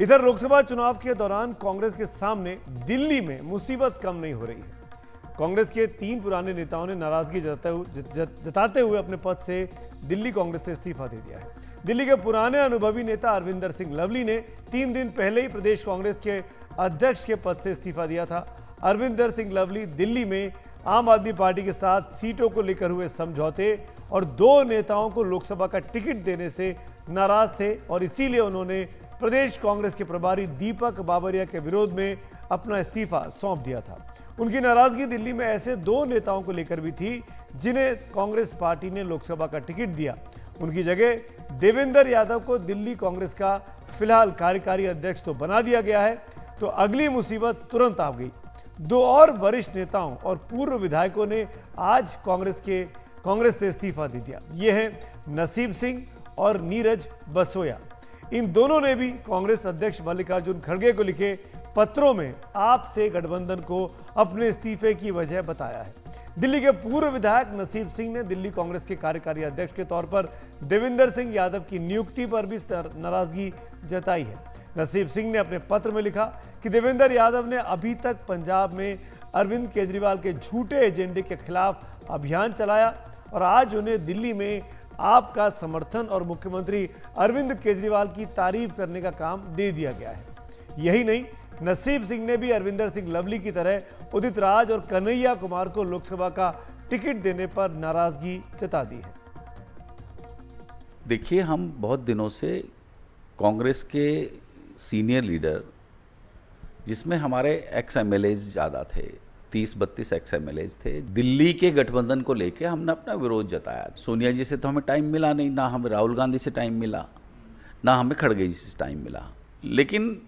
इधर लोकसभा चुनाव के दौरान कांग्रेस के सामने दिल्ली में मुसीबत कम नहीं हो रही है। कांग्रेस के 3 पुराने नेताओं ने नाराजगी जताते हुए अपने पद से दिल्ली कांग्रेस से इस्तीफा दे दिया है। दिल्ली के पुराने अनुभवी नेता अरविंदर सिंह लवली ने 3 दिन पहले ही प्रदेश कांग्रेस के अध्यक्ष के पद से इस्तीफा दिया था। अरविंदर सिंह लवली दिल्ली में आम आदमी पार्टी के साथ सीटों को लेकर हुए समझौते और 2 नेताओं को लोकसभा का टिकट देने से नाराज थे और इसीलिए उन्होंने प्रदेश कांग्रेस के प्रभारी दीपक बाबरिया के विरोध में अपना इस्तीफा सौंप दिया था। उनकी नाराजगी दिल्ली में ऐसे 2 नेताओं को लेकर भी थी जिन्हें कांग्रेस पार्टी ने लोकसभा का टिकट दिया। उनकी जगह देवेंद्र यादव को दिल्ली कांग्रेस का फिलहाल कार्यकारी अध्यक्ष तो बना दिया गया है, तो अगली मुसीबत तुरंत आ गई। 2 और वरिष्ठ नेताओं और पूर्व विधायकों ने आज कांग्रेस से इस्तीफा दे दिया। ये हैं नसीब सिंह और नीरज बसोया। इन दोनों ने भी कांग्रेस अध्यक्ष मल्लिकार्जुन खड़गे को लिखे पत्रों में आप से गठबंधन को अपने इस्तीफे की वजह बताया है। दिल्ली के पूर्व विधायक नसीब सिंह ने दिल्ली कांग्रेस के कार्यकारी अध्यक्ष के तौर पर देवेंद्र सिंह यादव की नियुक्ति पर भी नाराजगी जताई है। नसीब सिंह ने अपने पत्र में लिखा कि देवेंद्र यादव ने अभी तक पंजाब में अरविंद केजरीवाल के झूठे एजेंडे के खिलाफ अभियान चलाया और आज उन्हें दिल्ली में आपका समर्थन और मुख्यमंत्री अरविंद केजरीवाल की तारीफ करने का काम दे दिया गया है। यही नहीं, नसीब सिंह ने भी अरविंदर सिंह लवली की तरह उदित राज और कन्हैया कुमार को लोकसभा का टिकट देने पर नाराजगी जता दी है। देखिए, हम बहुत दिनों से कांग्रेस के सीनियर लीडर, जिसमें हमारे एक्स एमएलएज ज़्यादा थे, 30-32 एक्स एमएलएज थे, दिल्ली के गठबंधन को लेके हमने अपना विरोध जताया। सोनिया जी से तो हमें टाइम मिला नहीं, ना हमें राहुल गांधी से टाइम मिला, ना हमें खड़गे जी से टाइम मिला। लेकिन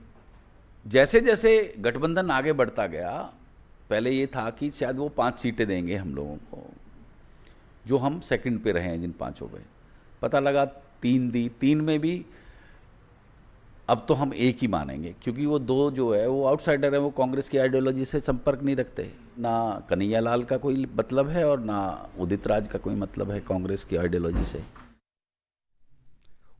जैसे जैसे गठबंधन आगे बढ़ता गया, पहले ये था कि शायद वो 5 सीटें देंगे हम लोगों को, जो हम सेकंड पे रहे हैं जिन 5 पे। पता लगा 3 दी, 3 में भी अब तो हम एक ही मानेंगे, क्योंकि वो 2 जो है वो आउटसाइडर है, वो कांग्रेस की आइडियोलॉजी से संपर्क नहीं रखते। ना कन्हैया लाल का कोई मतलब है और ना उदित राज का कोई मतलब है कांग्रेस की आइडियोलॉजी से।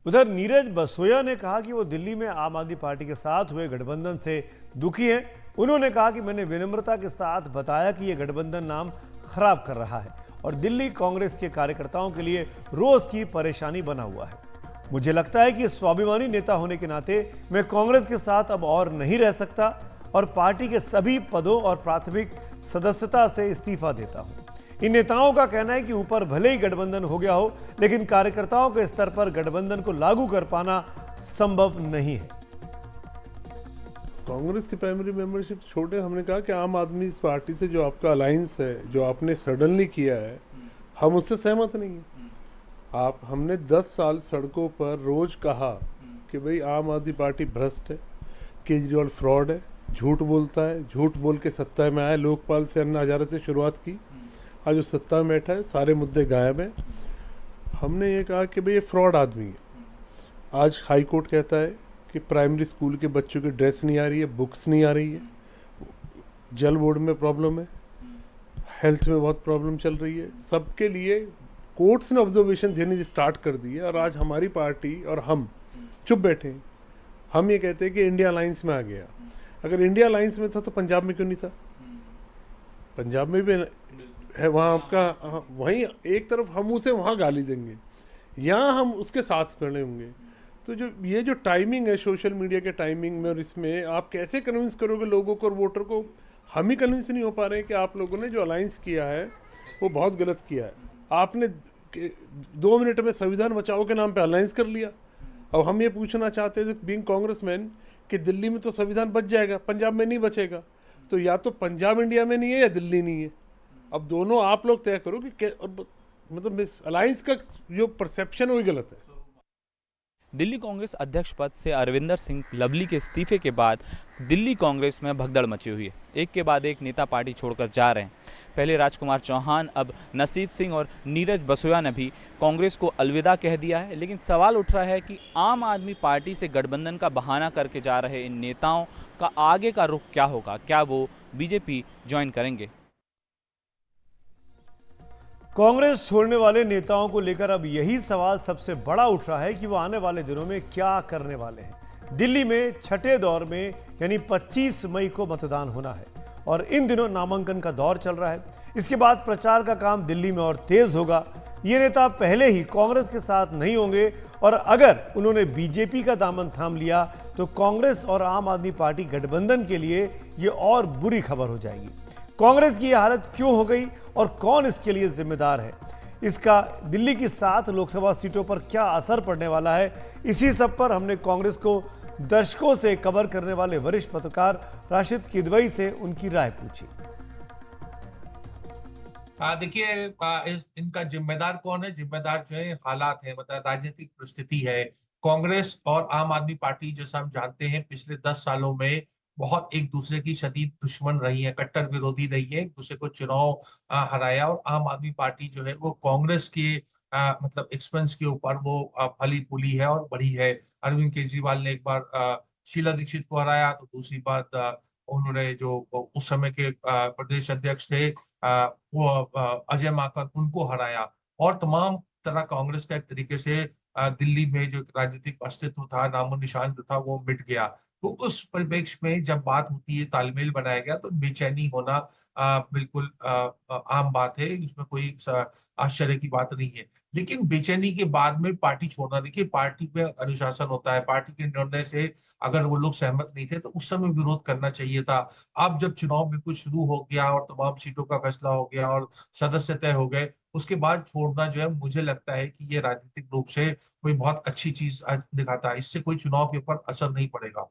उधर नीरज बसोया ने कहा कि वो दिल्ली में आम आदमी पार्टी के साथ हुए गठबंधन से दुखी हैं। उन्होंने कहा कि मैंने विनम्रता के साथ बताया कि यह गठबंधन नाम खराब कर रहा है और दिल्ली कांग्रेस के कार्यकर्ताओं के लिए रोज की परेशानी बना हुआ है। मुझे लगता है कि स्वाभिमानी नेता होने के नाते मैं कांग्रेस के साथ अब और नहीं रह सकता और पार्टी के सभी पदों और प्राथमिक सदस्यता से इस्तीफा देता हूं। इन नेताओं का कहना है कि ऊपर भले ही गठबंधन हो गया हो, लेकिन कार्यकर्ताओं के स्तर पर गठबंधन को लागू कर पाना संभव नहीं है। कांग्रेस की प्राइमरी मेंबरशिप छोड़े, हमने कहा कि आम आदमी पार्टी से जो आपका अलायंस है, जो आपने सडनली किया है, हम उससे सहमत नहीं है। हमने 10 साल सड़कों पर रोज कहा कि भाई आम आदमी पार्टी भ्रष्ट है, केजरीवाल फ्रॉड है, झूठ बोलता है, झूठ बोल के सत्ता में आया। लोकपाल से अन्ना हजारे से शुरुआत की, आज जो सत्ता में बैठा है सारे मुद्दे गायब हैं। हमने ये कहा कि भाई ये फ्रॉड आदमी है। आज हाई कोर्ट कहता है कि प्राइमरी स्कूल के बच्चों की ड्रेस नहीं आ रही है, बुक्स नहीं आ रही है, जल बोर्ड में प्रॉब्लम है, हेल्थ में बहुत प्रॉब्लम चल रही है। सबके लिए कोर्ट्स ने ऑब्जर्वेशन देने स्टार्ट कर दी है और आज हमारी पार्टी और हम चुप बैठे हैं। हम ये कहते हैं कि इंडिया अलायंस में आ गया। अगर इंडिया अलायंस में था तो पंजाब में क्यों नहीं था? पंजाब में भी है, वहाँ आपका वहीं एक तरफ हम उसे वहाँ गाली देंगे, यहाँ हम उसके साथ खड़े होंगे। तो जो टाइमिंग है सोशल मीडिया के टाइमिंग में, और इसमें आप कैसे कन्विंस करोगे लोगों को और वोटर को? हम ही कन्विंस नहीं हो पा रहे हैं कि आप लोगों ने जो अलायंस किया है वो बहुत गलत किया है। आपने 2 मिनट में संविधान बचाओ के नाम पे अलायंस कर लिया। अब हम ये पूछना चाहते हैं बीइंग कांग्रेसमैन कि दिल्ली में तो संविधान बच जाएगा, पंजाब में नहीं बचेगा, तो या तो पंजाब इंडिया में नहीं है या दिल्ली नहीं है। अब दोनों आप लोग तय करो कि मतलब अलायंस का जो परसेप्शन है वही गलत है। दिल्ली कांग्रेस अध्यक्ष पद से अरविंदर सिंह लवली के इस्तीफे के बाद दिल्ली कांग्रेस में भगदड़ मची हुई है। एक के बाद एक नेता पार्टी छोड़कर जा रहे हैं। पहले राजकुमार चौहान, अब नसीब सिंह और नीरज बसोया ने भी कांग्रेस को अलविदा कह दिया है। लेकिन सवाल उठ रहा है कि आम आदमी पार्टी से गठबंधन का बहाना करके जा रहे इन नेताओं का आगे का रुख क्या होगा? क्या वो बीजेपी ज्वाइन करेंगे? कांग्रेस छोड़ने वाले नेताओं को लेकर अब यही सवाल सबसे बड़ा उठ रहा है कि वो आने वाले दिनों में क्या करने वाले हैं। दिल्ली में छठे दौर में यानी 25 मई को मतदान होना है और इन दिनों नामांकन का दौर चल रहा है। इसके बाद प्रचार का काम दिल्ली में और तेज होगा। ये नेता पहले ही कांग्रेस के साथ नहीं होंगे और अगर उन्होंने बीजेपी का दामन थाम लिया तो कांग्रेस और आम आदमी पार्टी गठबंधन के लिए ये और बुरी खबर हो जाएगी। कांग्रेस की यह हालत क्यों हो गई और कौन इसके लिए जिम्मेदार है, इसका दिल्ली की 7 लोकसभा सीटों पर क्या असर पड़ने वाला है, इसी सब पर हमने कांग्रेस को दशकों से कवर करने वाले वरिष्ठ पत्रकार राशिद किदवई से उनकी राय पूछी। देखिए, इनका जिम्मेदार कौन है? जिम्मेदार जो है हालात है, मतलब राजनीतिक परिस्थिति है। कांग्रेस और आम आदमी पार्टी जैसा हम जानते हैं पिछले 10 सालों में बहुत एक दूसरे की शदीद दुश्मन रही है, कट्टर विरोधी रही है, एक दूसरे को चुनाव हराया। और आम आदमी पार्टी जो है वो कांग्रेस के मतलब एक्सपेंस के ऊपर वो फली फूली है और बड़ी है। अरविंद केजरीवाल ने एक बार शीला दीक्षित को हराया, तो दूसरी बात उन्होंने जो उस समय के प्रदेश अध्यक्ष थे वो अजय माकन, उनको हराया। और तमाम तरह कांग्रेस का एक तरीके से दिल्ली में जो राजनीतिक अस्तित्व था, नामो निशान जो था वो मिट गया। तो उस परिप्रेक्ष्य में जब बात होती है, तालमेल बनाया गया, तो बेचैनी होना बिल्कुल आम बात है, इसमें कोई आश्चर्य की बात नहीं है। लेकिन बेचैनी के बाद में पार्टी छोड़ना, देखिए पार्टी में अनुशासन होता है, पार्टी के निर्णय से अगर वो लोग सहमत नहीं थे तो उस समय विरोध करना चाहिए था। अब जब चुनाव बिल्कुल शुरू हो गया और तमाम सीटों का फैसला हो गया और सदस्य तय हो गए, उसके बाद छोड़ना जो है, मुझे लगता है कि ये राजनीतिक रूप से कोई बहुत अच्छी चीज दिखाता है। इससे कोई चुनाव के ऊपर असर नहीं पड़ेगा।